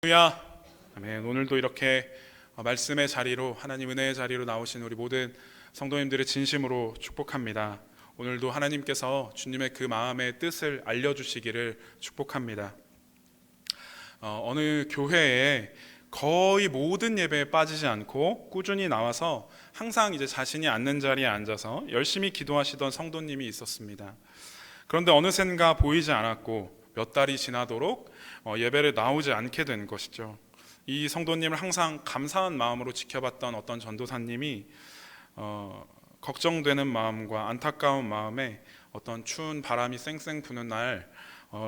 할렐루야. 아멘. 오늘도 이렇게 말씀의 자리로, 하나님 은혜의 자리로 나오신 우리 모든 성도님들을 진심으로 축복합니다. 오늘도 하나님께서 주님의 그 마음의 뜻을 알려주시기를 축복합니다. 어느 교회에 거의 모든 예배에 빠지지 않고 꾸준히 나와서 항상 이제 자신이 앉는 자리에 앉아서 열심히 기도하시던 성도님이 있었습니다. 그런데 어느샌가 보이지 않았고 몇 달이 지나도록 예배를 나오지 않게 된 것이죠. 이 성도님을 항상 감사한 마음으로 지켜봤던 어떤 전도사님이 걱정되는 마음과 안타까운 마음에 어떤 추운 바람이 쌩쌩 부는 날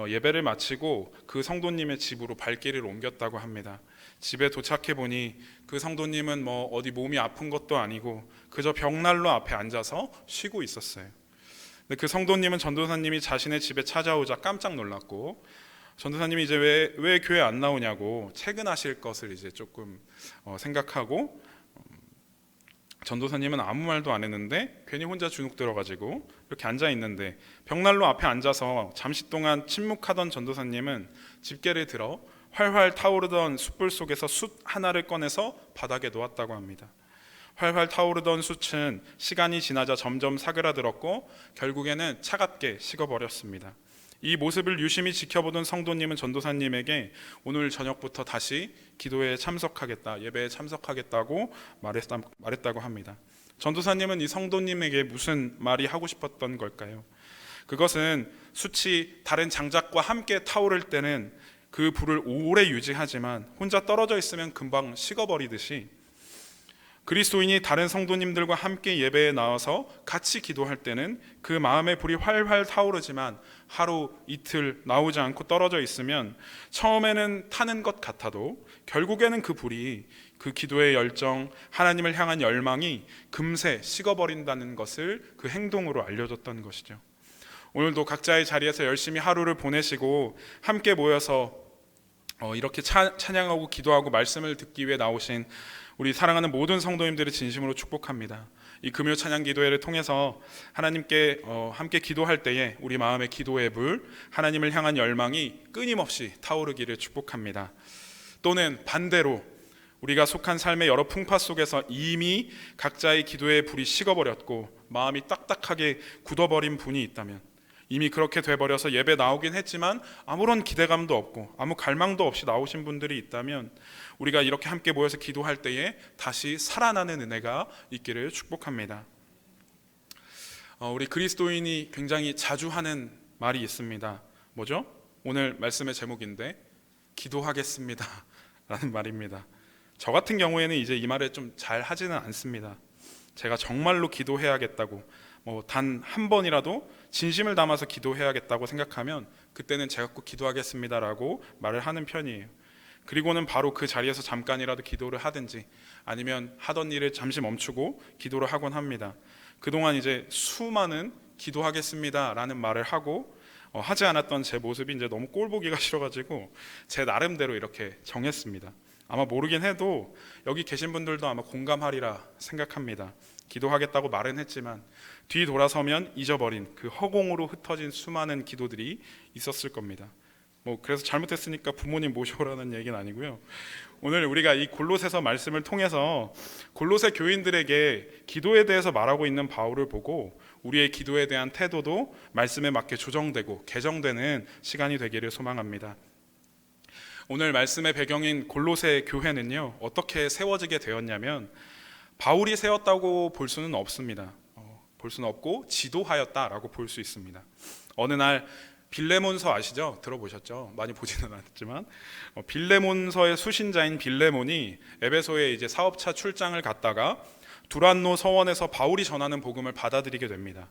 예배를 마치고 그 성도님의 집으로 발길을 옮겼다고 합니다. 집에 도착해 보니 그 성도님은 어디 몸이 아픈 것도 아니고 그저 벽난로 앞에 앉아서 쉬고 있었어요. 근데 그 성도님은 전도사님이 자신의 집에 찾아오자 깜짝 놀랐고, 전도사님이 이제 왜 교회 안 나오냐고 퇴근하실 것을 이제 조금 생각하고, 전도사님은 아무 말도 안 했는데 괜히 혼자 주눅 들어가지고 이렇게 앉아 있는데, 벽난로 앞에 앉아서 잠시 동안 침묵하던 전도사님은 집게를 들어 활활 타오르던 숯불 속에서 숯 하나를 꺼내서 바닥에 놓았다고 합니다. 활활 타오르던 숯은 시간이 지나자 점점 사그라들었고 결국에는 차갑게 식어버렸습니다. 이 모습을 유심히 지켜보던 성도님은 전도사님에게 오늘 저녁부터 다시 기도에 참석하겠다, 예배에 참석하겠다고 말했다고 합니다. 전도사님은 이 성도님에게 무슨 말이 하고 싶었던 걸까요? 그것은 숯이 다른 장작과 함께 타오를 때는 그 불을 오래 유지하지만 혼자 떨어져 있으면 금방 식어버리듯이, 그리스도인이 다른 성도님들과 함께 예배에 나와서 같이 기도할 때는 그 마음의 불이 활활 타오르지만 하루 이틀 나오지 않고 떨어져 있으면 처음에는 타는 것 같아도 결국에는 그 불이, 그 기도의 열정, 하나님을 향한 열망이 금세 식어버린다는 것을 그 행동으로 알려줬던 것이죠. 오늘도 각자의 자리에서 열심히 하루를 보내시고 함께 모여서 이렇게 찬양하고 기도하고 말씀을 듣기 위해 나오신 우리 사랑하는 모든 성도님들을 진심으로 축복합니다. 이 금요 찬양 기도회를 통해서 하나님께 함께 기도할 때에 우리 마음의 기도의 불, 하나님을 향한 열망이 끊임없이 타오르기를 축복합니다. 또는 반대로 우리가 속한 삶의 여러 풍파 속에서 이미 각자의 기도의 불이 식어버렸고 마음이 딱딱하게 굳어버린 분이 있다면, 이미 그렇게 돼버려서 예배 나오긴 했지만 아무런 기대감도 없고 아무 갈망도 없이 나오신 분들이 있다면, 우리가 이렇게 함께 모여서 기도할 때에 다시 살아나는 은혜가 있기를 축복합니다. 우리 그리스도인이 굉장히 자주 하는 말이 있습니다. 뭐죠? 오늘 말씀의 제목인데 기도하겠습니다 라는 말입니다. 저 같은 경우에는 이제 이 말을 좀 잘 하지는 않습니다. 제가 정말로 기도해야겠다고, 단 한 번이라도 진심을 담아서 기도해야겠다고 생각하면 그때는 제가 꼭 기도하겠습니다라고 말을 하는 편이에요. 그리고는 바로 그 자리에서 잠깐이라도 기도를 하든지 아니면 하던 일을 잠시 멈추고 기도를 하곤 합니다. 그동안 이제 수많은 기도하겠습니다라는 말을 하고 하지 않았던 제 모습이 이제 너무 꼴보기가 싫어가지고 제 나름대로 이렇게 정했습니다. 아마 모르긴 해도 여기 계신 분들도 아마 공감하리라 생각합니다. 기도하겠다고 말은 했지만 뒤 돌아서면 잊어버린 그 허공으로 흩어진 수많은 기도들이 있었을 겁니다. 그래서 잘못했으니까 부모님 모셔오라는 얘기는 아니고요. 오늘 우리가 이 골로새서 말씀을 통해서 골로새 교인들에게 기도에 대해서 말하고 있는 바울을 보고 우리의 기도에 대한 태도도 말씀에 맞게 조정되고 개정되는 시간이 되기를 소망합니다. 오늘 말씀의 배경인 골로새 교회는요, 어떻게 세워지게 되었냐면 바울이 세웠다고 볼 수는 없습니다. 볼 수는 없고 지도하였다라고 볼 수 있습니다. 어느 날 빌레몬서 아시죠? 들어보셨죠? 많이 보지는 않았지만 빌레몬서의 수신자인 빌레몬이 에베소에 이제 사업차 출장을 갔다가 두란노 서원에서 바울이 전하는 복음을 받아들이게 됩니다.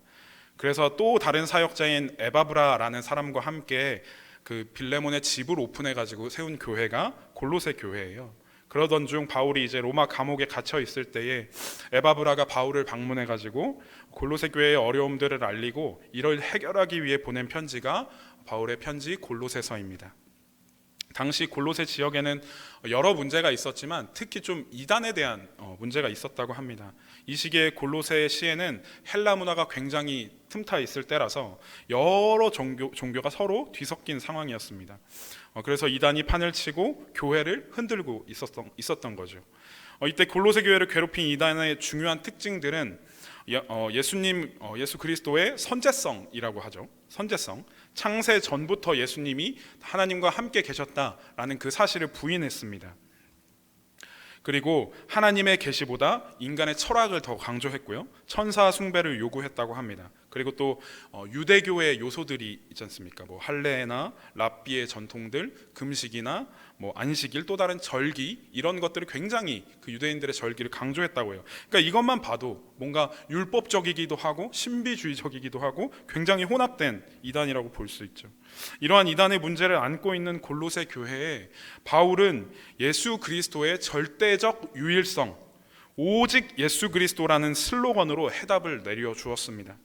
그래서 또 다른 사역자인 에바브라라는 사람과 함께 그 빌레몬의 집을 오픈해가지고 세운 교회가 골로새 교회예요. 그러던 중 바울이 이제 로마 감옥에 갇혀 있을 때에 에바브라가 바울을 방문해가지고 골로새 교회의 어려움들을 알리고 이를 해결하기 위해 보낸 편지가 바울의 편지 골로새서입니다. 당시 골로새 지역에는 여러 문제가 있었지만 특히 좀 이단에 대한 문제가 있었다고 합니다. 이 시기에 골로새 시에는 헬라 문화가 굉장히 틈타 있을 때라서 여러 종교가 서로 뒤섞인 상황이었습니다. 그래서 이단이 판을 치고 교회를 흔들고 있었던 거죠. 이때 골로새 교회를 괴롭힌 이단의 중요한 특징들은 예수 그리스도의 선제성이라고 하죠. 선제성. 창세 전부터 예수님이 하나님과 함께 계셨다라는 그 사실을 부인했습니다. 그리고 하나님의 계시보다 인간의 철학을 더 강조했고요. 천사 숭배를 요구했다고 합니다. 그리고 또 유대교의 요소들이 있지 않습니까? 뭐 할례나 랍비의 전통들, 금식이나 뭐 안식일, 또 다른 절기, 이런 것들을 굉장히 그 유대인들의 절기를 강조했다고 해요. 그러니까 이것만 봐도 뭔가 율법적이기도 하고 신비주의적이기도 하고 굉장히 혼합된 이단이라고 볼 수 있죠. 이러한 이단의 문제를 안고 있는 골로새 교회에 바울은 예수 그리스도의 절대적 유일성, 오직 예수 그리스도라는 슬로건으로 해답을 내려 주었습니다.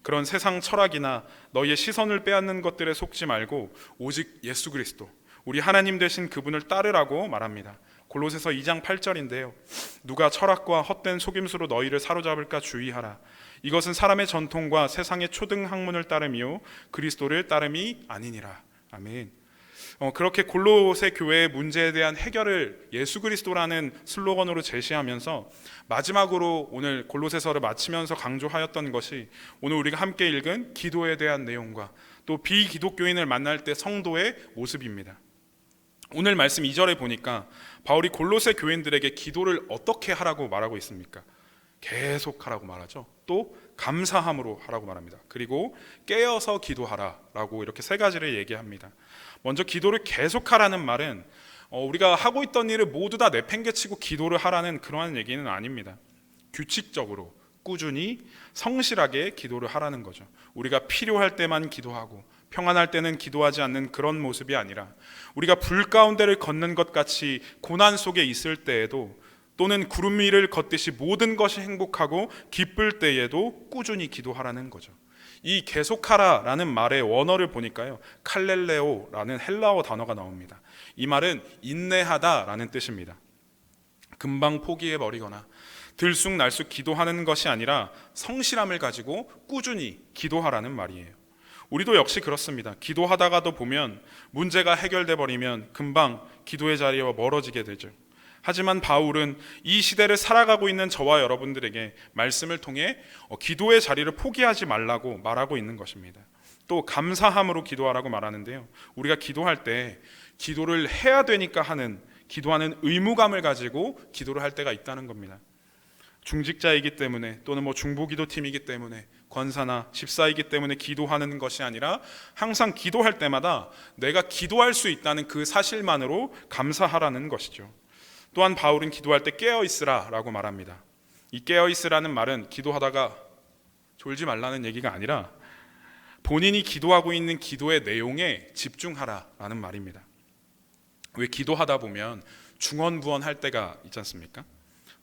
그런 세상 철학이나 너희의 시선을 빼앗는 것들에 속지 말고 오직 예수 그리스도, 우리 하나님 되신 그분을 따르라고 말합니다. 골로새서 2장 8절인데요. 누가 철학과 헛된 속임수로 너희를 사로잡을까 주의하라. 이것은 사람의 전통과 세상의 초등 학문을 따름이요 그리스도를 따름이 아니니라. 아멘. 그렇게 골로새 교회의 문제에 대한 해결을 예수 그리스도라는 슬로건으로 제시하면서 마지막으로 오늘 골로새서를 마치면서 강조하였던 것이 오늘 우리가 함께 읽은 기도에 대한 내용과 또 비기독교인을 만날 때 성도의 모습입니다. 오늘 말씀 2절에 보니까 바울이 골로새 교인들에게 기도를 어떻게 하라고 말하고 있습니까? 계속 하라고 말하죠. 또 감사함으로 하라고 말합니다. 그리고 깨어서 기도하라라고 이렇게 세 가지를 얘기합니다. 먼저 기도를 계속하라는 말은 우리가 하고 있던 일을 모두 다 내팽개치고 기도를 하라는 그러한 얘기는 아닙니다. 규칙적으로 꾸준히 성실하게 기도를 하라는 거죠. 우리가 필요할 때만 기도하고 평안할 때는 기도하지 않는 그런 모습이 아니라 우리가 불 가운데를 걷는 것 같이 고난 속에 있을 때에도 또는 구름 위를 걷듯이 모든 것이 행복하고 기쁠 때에도 꾸준히 기도하라는 거죠. 이 계속하라라는 말의 원어를 보니까요, 칼렐레오라는 헬라어 단어가 나옵니다. 이 말은 인내하다라는 뜻입니다. 금방 포기해버리거나 들쑥날쑥 기도하는 것이 아니라 성실함을 가지고 꾸준히 기도하라는 말이에요. 우리도 역시 그렇습니다. 기도하다가도 보면 문제가 해결돼 버리면 금방 기도의 자리와 멀어지게 되죠. 하지만 바울은 이 시대를 살아가고 있는 저와 여러분들에게 말씀을 통해 기도의 자리를 포기하지 말라고 말하고 있는 것입니다. 또 감사함으로 기도하라고 말하는데요, 우리가 기도할 때 기도를 해야 되니까 기도하는 의무감을 가지고 기도를 할 때가 있다는 겁니다. 중직자이기 때문에 또는 중보기도팀이기 때문에 권사나 집사이기 때문에 기도하는 것이 아니라 항상 기도할 때마다 내가 기도할 수 있다는 그 사실만으로 감사하라는 것이죠. 또한 바울은 기도할 때 깨어있으라 라고 말합니다. 이 깨어있으라는 말은 기도하다가 졸지 말라는 얘기가 아니라 본인이 기도하고 있는 기도의 내용에 집중하라라는 말입니다. 왜 기도하다 보면 중언부언 할 때가 있지 않습니까?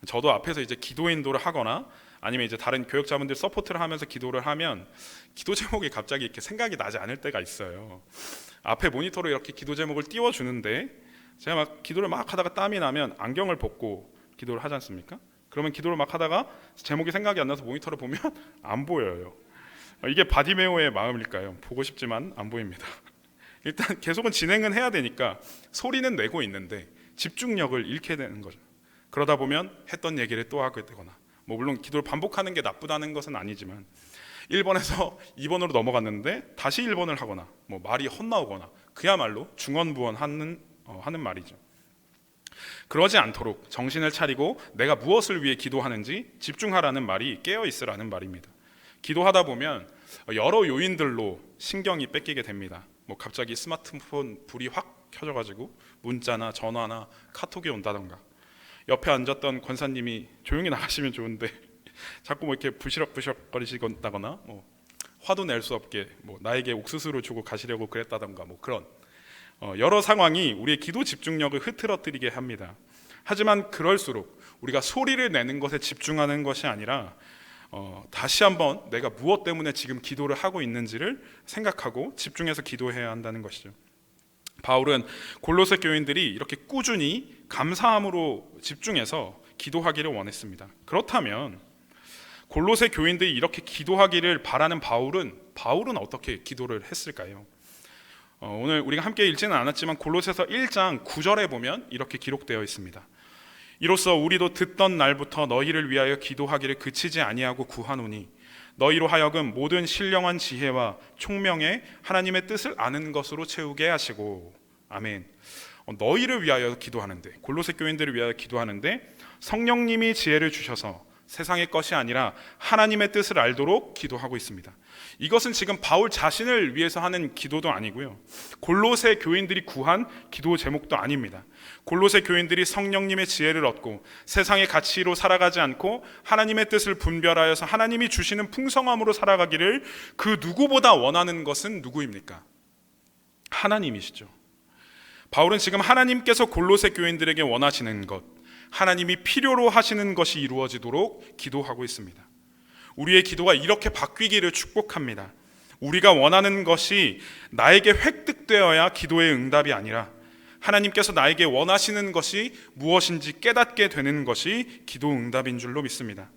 저도 앞에서 이제 기도 인도를 하거나 아니면 이제 다른 교역자분들 서포트를 하면서 기도를 하면 기도 제목이 갑자기 이렇게 생각이 나지 않을 때가 있어요. 앞에 모니터로 이렇게 기도 제목을 띄워주는데 제가 막 기도를 막 하다가 땀이 나면 안경을 벗고 기도를 하지 않습니까? 그러면 기도를 막 하다가 제목이 생각이 안 나서 모니터를 보면 안 보여요. 이게 바디메오의 마음일까요? 보고 싶지만 안 보입니다. 일단 계속은 진행은 해야 되니까 소리는 내고 있는데 집중력을 잃게 되는 거죠. 그러다 보면 했던 얘기를 또 하게 되거나 물론 기도를 반복하는 게 나쁘다는 것은 아니지만 1번에서 2번으로 넘어갔는데 다시 1번을 하거나 말이 헛나오거나 그야말로 중언부언하는 말이죠. 그러지 않도록 정신을 차리고 내가 무엇을 위해 기도하는지 집중하라는 말이 깨어있으라는 말입니다. 기도하다 보면 여러 요인들로 신경이 뺏기게 됩니다. 갑자기 스마트폰 불이 확 켜져가지고 문자나 전화나 카톡이 온다던가, 옆에 앉았던 권사님이 조용히 나가시면 좋은데 자꾸 이렇게 부시럭부시럭거리시거나 화도 낼 수 없게 나에게 옥수수를 주고 가시려고 그랬다던가 그런 여러 상황이 우리의 기도 집중력을 흐트러뜨리게 합니다. 하지만 그럴수록 우리가 소리를 내는 것에 집중하는 것이 아니라 다시 한번 내가 무엇 때문에 지금 기도를 하고 있는지를 생각하고 집중해서 기도해야 한다는 것이죠. 바울은 골로새 교인들이 이렇게 꾸준히 감사함으로 집중해서 기도하기를 원했습니다. 그렇다면 골로새 교인들이 이렇게 기도하기를 바라는 바울은 어떻게 기도를 했을까요? 오늘 우리가 함께 읽지는 않았지만 골로새서 1장 9절에 보면 이렇게 기록되어 있습니다. 이로써 우리도 듣던 날부터 너희를 위하여 기도하기를 그치지 아니하고 구하노니 너희로 하여금 모든 신령한 지혜와 총명에 하나님의 뜻을 아는 것으로 채우게 하시고. 아멘. 너희를 위하여 기도하는데, 골로새 교인들을 위하여 기도하는데 성령님이 지혜를 주셔서 세상의 것이 아니라 하나님의 뜻을 알도록 기도하고 있습니다. 이것은 지금 바울 자신을 위해서 하는 기도도 아니고요, 골로새 교인들이 구한 기도 제목도 아닙니다. 골로새 교인들이 성령님의 지혜를 얻고 세상의 가치로 살아가지 않고 하나님의 뜻을 분별하여서 하나님이 주시는 풍성함으로 살아가기를 그 누구보다 원하는 것은 누구입니까? 하나님이시죠. 바울은 지금 하나님께서 골로새 교인들에게 원하시는 것, 하나님이 필요로 하시는 것이 이루어지도록 기도하고 있습니다. 우리의 기도가 이렇게 바뀌기를 축복합니다. 우리가 원하는 것이 나에게 획득되어야 기도의 응답이 아니라 하나님께서 나에게 원하시는 것이 무엇인지 깨닫게 되는 것이 기도 응답인 줄로 믿습니다.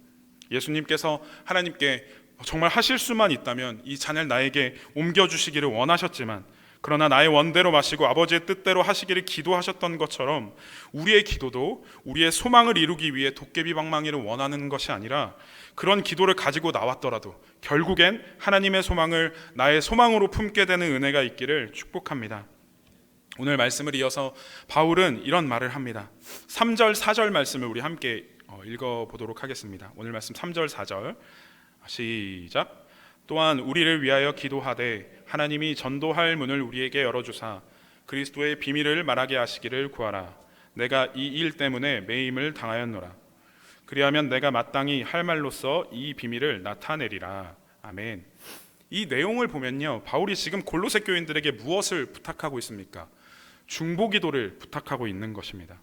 예수님께서 하나님께 정말 하실 수만 있다면 이 잔을 나에게 옮겨주시기를 원하셨지만, 그러나 나의 원대로 마시고 아버지의 뜻대로 하시기를 기도하셨던 것처럼 우리의 기도도 우리의 소망을 이루기 위해 도깨비방망이를 원하는 것이 아니라, 그런 기도를 가지고 나왔더라도 결국엔 하나님의 소망을 나의 소망으로 품게 되는 은혜가 있기를 축복합니다. 오늘 말씀을 이어서 바울은 이런 말을 합니다. 3절 4절 말씀을 우리 함께 읽어보도록 하겠습니다. 오늘 말씀 3절 4절 시작. 또한 우리를 위하여 기도하되 하나님이 전도할 문을 우리에게 열어주사 그리스도의 비밀을 말하게 하시기를 구하라. 내가 이 일 때문에 매임을 당하였노라. 그리하면 내가 마땅히 할 말로써 이 비밀을 나타내리라. 아멘. 이 내용을 보면요, 바울이 지금 골로새 교인들에게 무엇을 부탁하고 있습니까? 중보기도를 부탁하고 있는 것입니다.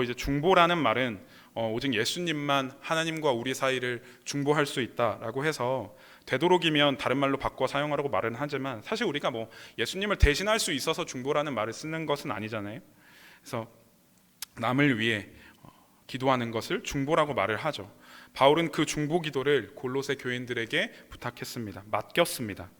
이제 중보라는 말은 오직 예수님만 하나님과 우리 사이를 중보할 수 있다라고 해서 되도록이면 다른 말로 바꿔 사용하라고 말은 하지만, 사실 우리가 예수님을 대신할 수 있어서 중보라는 말을 쓰는 것은 아니잖아요. 그래서 남을 위해 기도하는 것을 중보라고 말을 하죠. 바울은 그 중보 기도를 골로새 교인들에게 부탁했습니다. 맡겼습니다.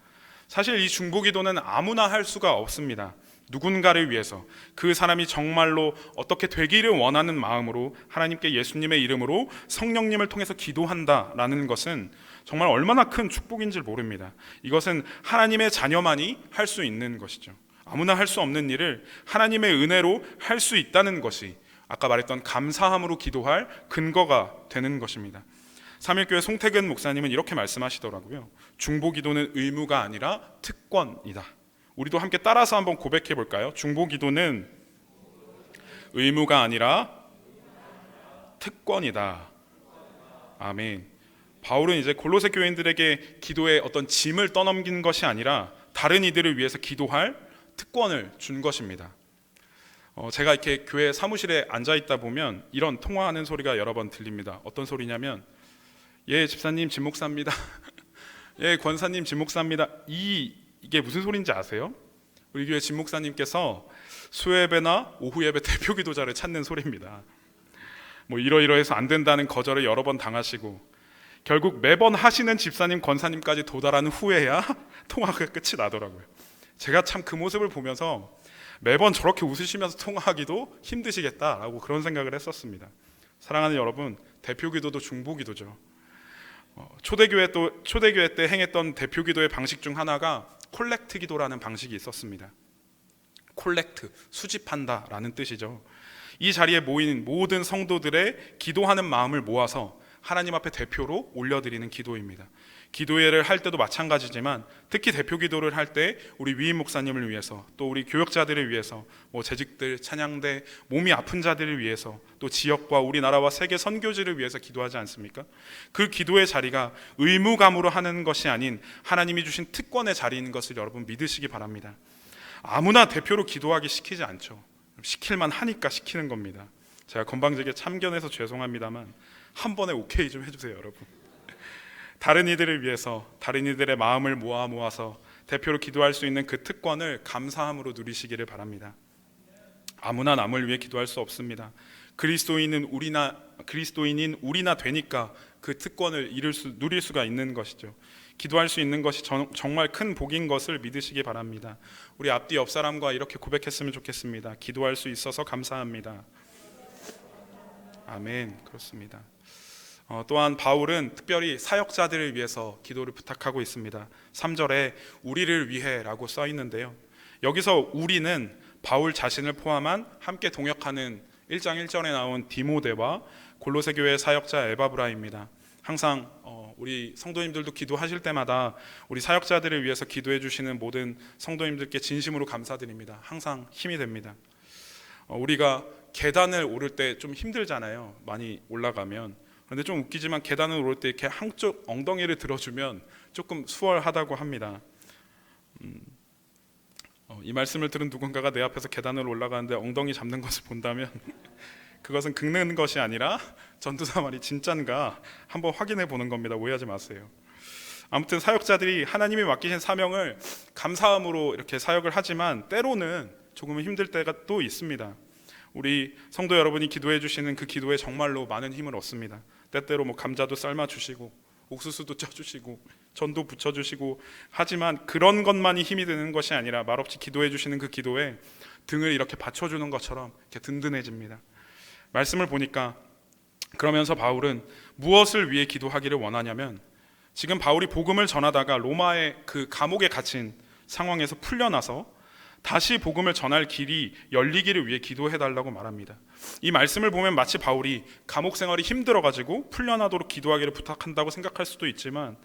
사실 이 중보 기도는 아무나 할 수가 없습니다. 누군가를 위해서, 그 사람이 정말로 어떻게 되기를 원하는 마음으로 하나님께 예수님의 이름으로 성령님을 통해서 기도한다라는 것은 정말 얼마나 큰 축복인지 모릅니다. 이것은 하나님의 자녀만이 할 수 있는 것이죠. 아무나 할 수 없는 일을 하나님의 은혜로 할 수 있다는 것이 아까 말했던 감사함으로 기도할 근거가 되는 것입니다. 삼일교회 송태근 목사님은 이렇게 말씀하시더라고요. 중보기도는 의무가 아니라 특권이다. 우리도 함께 따라서 한번 고백해 볼까요? 중보기도는 의무가 아니라 특권이다. 아멘. 바울은 이제 골로새 교인들에게 기도의 어떤 짐을 떠넘긴 것이 아니라 다른 이들을 위해서 기도할 특권을 준 것입니다. 제가 이렇게 교회 사무실에 앉아 있다 보면 이런 통화하는 소리가 여러 번 들립니다. 어떤 소리냐면, 예 집사님 진 목사입니다. 예 권사님 진 목사입니다. 이게 무슨 소리인지 아세요? 우리 교회 진 목사님께서 수예배나 오후 예배 대표 기도자를 찾는 소리입니다. 이러이러해서 안 된다는 거절을 여러 번 당하시고 결국 매번 하시는 집사님 권사님까지 도달하는 후에야 통화가 끝이 나더라고요. 제가 참 그 모습을 보면서 매번 저렇게 웃으시면서 통화하기도 힘드시겠다라고 그런 생각을 했었습니다. 사랑하는 여러분, 대표 기도도 중보 기도죠. 초대교회 때 행했던 대표 기도의 방식 중 하나가 콜렉트 기도라는 방식이 있었습니다. 콜렉트, 수집한다라는 뜻이죠. 이 자리에 모인 모든 성도들의 기도하는 마음을 모아서 하나님 앞에 대표로 올려드리는 기도입니다. 기도회를 할 때도 마찬가지지만 특히 대표 기도를 할 때 우리 위임 목사님을 위해서, 또 우리 교역자들을 위해서, 재직들, 찬양대, 몸이 아픈 자들을 위해서, 또 지역과 우리나라와 세계 선교지를 위해서 기도하지 않습니까? 그 기도의 자리가 의무감으로 하는 것이 아닌 하나님이 주신 특권의 자리인 것을 여러분 믿으시기 바랍니다. 아무나 대표로 기도하기 시키지 않죠. 시킬만 하니까 시키는 겁니다. 제가 건방지게 참견해서 죄송합니다만 한 번에 오케이 좀 해주세요, 여러분. 다른 이들을 위해서, 다른 이들의 마음을 모아서 대표로 기도할 수 있는 그 특권을 감사함으로 누리시기를 바랍니다. 아무나 남을 위해 기도할 수 없습니다. 그리스도인인 우리나 되니까 그 특권을 누릴 수가 있는 것이죠. 기도할 수 있는 것이 정말 큰 복인 것을 믿으시기 바랍니다. 우리 앞뒤 옆 사람과 이렇게 고백했으면 좋겠습니다. 기도할 수 있어서 감사합니다. 아멘. 그렇습니다. 또한 바울은 특별히 사역자들을 위해서 기도를 부탁하고 있습니다. 3절에 우리를 위해라고 써 있는데요. 여기서 우리는 바울 자신을 포함한 함께 동역하는 1장 1절에 나온 디모데와 골로새 교회 사역자 에바브라입니다. 항상 우리 성도님들도 기도하실 때마다 우리 사역자들을 위해서 기도해 주시는 모든 성도님들께 진심으로 감사드립니다. 항상 힘이 됩니다. 우리가 계단을 오를 때 좀 힘들잖아요. 많이 올라가면. 그런데 좀 웃기지만 계단을 오를 때 이렇게 한쪽 엉덩이를 들어주면 조금 수월하다고 합니다. 이 말씀을 들은 누군가가 내 앞에서 계단을 올라가는데 엉덩이 잡는 것을 본다면 그것은 긁는 것이 아니라 전도사 말이 진짠가 한번 확인해 보는 겁니다. 오해하지 마세요. 아무튼 사역자들이 하나님이 맡기신 사명을 감사함으로 이렇게 사역을 하지만 때로는 조금은 힘들 때가 또 있습니다. 우리 성도 여러분이 기도해 주시는 그 기도에 정말로 많은 힘을 얻습니다. 때때로 감자도 삶아 주시고 옥수수도 쪄 주시고 전도 부쳐 주시고 하지만 그런 것만이 힘이 되는 것이 아니라 말없이 기도해 주시는 그 기도에 등을 이렇게 받쳐주는 것처럼 이렇게 든든해집니다. 말씀을 보니까 그러면서 바울은 무엇을 위해 기도하기를 원하냐면 지금 바울이 복음을 전하다가 로마의 그 감옥에 갇힌 상황에서 풀려나서 다시 복음을 전할 길이 열리기를 위해 기도해달라고 말합니다. 이 말씀을 보면 마치 바울이 감옥 생활이 힘들어가지고 풀려나도록 기도하기를 부탁한다고 생각할 수도 있지만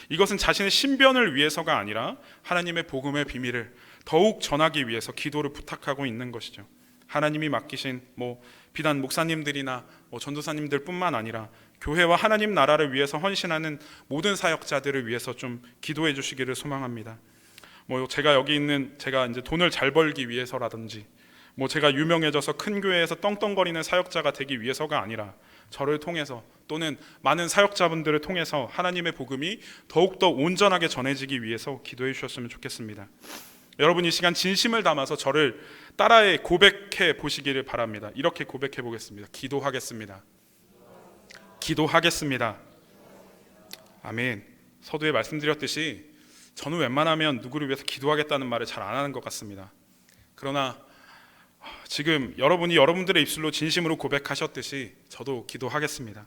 이것은 자신의 신변을 위해서가 아니라 하나님의 복음의 비밀을 더욱 전하기 위해서 기도를 부탁하고 있는 것이죠. 하나님이 맡기신 비단 목사님들이나 전도사님들 뿐만 아니라 교회와 하나님 나라를 위해서 헌신하는 모든 사역자들을 위해서 좀 기도해 주시기를 소망합니다. 제가 여기 있는 제가 이제 돈을 잘 벌기 위해서라든지 제가 유명해져서 큰 교회에서 떵떵거리는 사역자가 되기 위해서가 아니라 저를 통해서 또는 많은 사역자분들을 통해서 하나님의 복음이 더욱더 온전하게 전해지기 위해서 기도해 주셨으면 좋겠습니다. 여러분 이 시간 진심을 담아서 저를 따라해 고백해 보시기를 바랍니다. 이렇게 고백해 보겠습니다. 기도하겠습니다. 기도하겠습니다. 아멘. 서두에 말씀드렸듯이 저는 웬만하면 누구를 위해서 기도하겠다는 말을 잘 안 하는 것 같습니다. 그러나 지금 여러분이 여러분들의 입술로 진심으로 고백하셨듯이 저도 기도하겠습니다.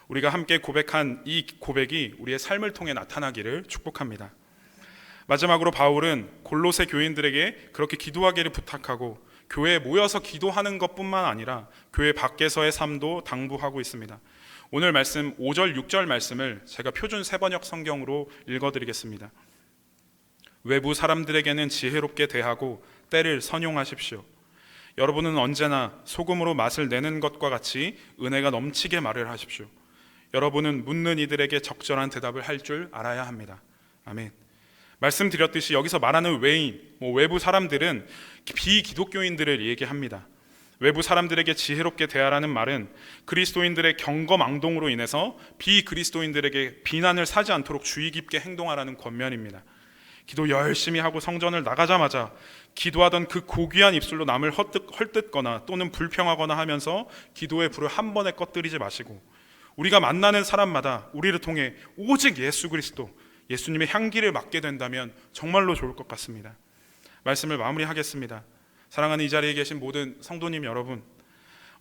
우리가 함께 고백한 이 고백이 우리의 삶을 통해 나타나기를 축복합니다. 마지막으로 바울은 골로새 교인들에게 그렇게 기도하기를 부탁하고 교회에 모여서 기도하는 것뿐만 아니라 교회 밖에서의 삶도 당부하고 있습니다. 오늘 말씀 5절 6절 말씀을 제가 표준 세번역 성경으로 읽어드리겠습니다. 외부 사람들에게는 지혜롭게 대하고 때를 선용하십시오. 여러분은 언제나 소금으로 맛을 내는 것과 같이 은혜가 넘치게 말을 하십시오. 여러분은 묻는 이들에게 적절한 대답을 할 줄 알아야 합니다. 아멘. 말씀드렸듯이 여기서 말하는 외인, 외부 사람들은 비기독교인들을 얘기합니다. 외부 사람들에게 지혜롭게 대하라는 말은 그리스도인들의 경거망동으로 인해서 비그리스도인들에게 비난을 사지 않도록 주의 깊게 행동하라는 권면입니다. 기도 열심히 하고 성전을 나가자마자 기도하던 그 고귀한 입술로 남을 헐뜯거나 또는 불평하거나 하면서 기도의 불을 한 번에 꺼뜨리지 마시고 우리가 만나는 사람마다 우리를 통해 오직 예수 그리스도, 예수님의 향기를 맡게 된다면 정말로 좋을 것 같습니다. 말씀을 마무리하겠습니다. 사랑하는 이 자리에 계신 모든 성도님 여러분,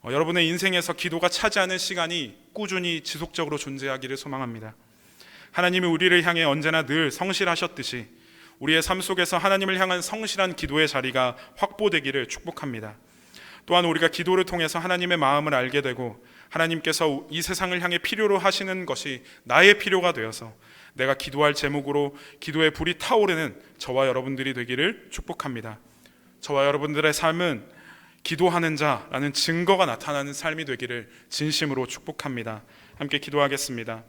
여러분의 인생에서 기도가 차지하는 시간이 꾸준히 지속적으로 존재하기를 소망합니다. 하나님이 우리를 향해 언제나 늘 성실하셨듯이 우리의 삶 속에서 하나님을 향한 성실한 기도의 자리가 확보되기를 축복합니다. 또한 우리가 기도를 통해서 하나님의 마음을 알게 되고 하나님께서 이 세상을 향해 필요로 하시는 것이 나의 필요가 되어서 내가 기도할 제목으로 기도의 불이 타오르는 저와 여러분들이 되기를 축복합니다. 저와 여러분들의 삶은 기도하는 자라는 증거가 나타나는 삶이 되기를 진심으로 축복합니다. 함께 기도하겠습니다.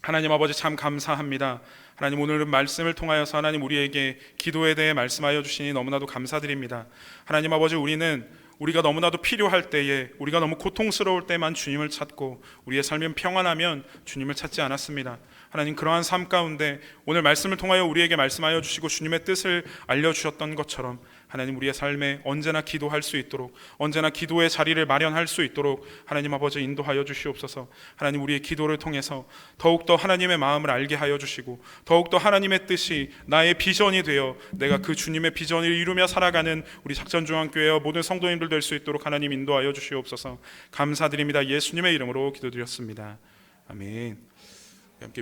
하나님 아버지 참 감사합니다. 하나님 오늘은 말씀을 통하여서 하나님 우리에게 기도에 대해 말씀하여 주시니 너무나도 감사드립니다. 하나님 아버지 우리가 너무나도 필요할 때에 우리가 너무 고통스러울 때만 주님을 찾고 우리의 삶은 평안하면 주님을 찾지 않았습니다. 하나님, 그러한 삶 가운데 오늘 말씀을 통하여 우리에게 말씀하여 주시고 주님의 뜻을 알려주셨던 것처럼 하나님, 우리의 삶에 언제나 기도할 수 있도록, 언제나 기도의 자리를 마련할 수 있도록 하나님 아버지 인도하여 주시옵소서. 하나님, 우리의 기도를 통해서 더욱더 하나님의 마음을 알게 하여 주시고 더욱더 하나님의 뜻이 나의 비전이 되어 내가 그 주님의 비전을 이루며 살아가는 우리 작전중앙교회와 모든 성도님들 될 수 있도록 하나님 인도하여 주시옵소서. 감사드립니다. 예수님의 이름으로 기도드렸습니다. 아멘. 함께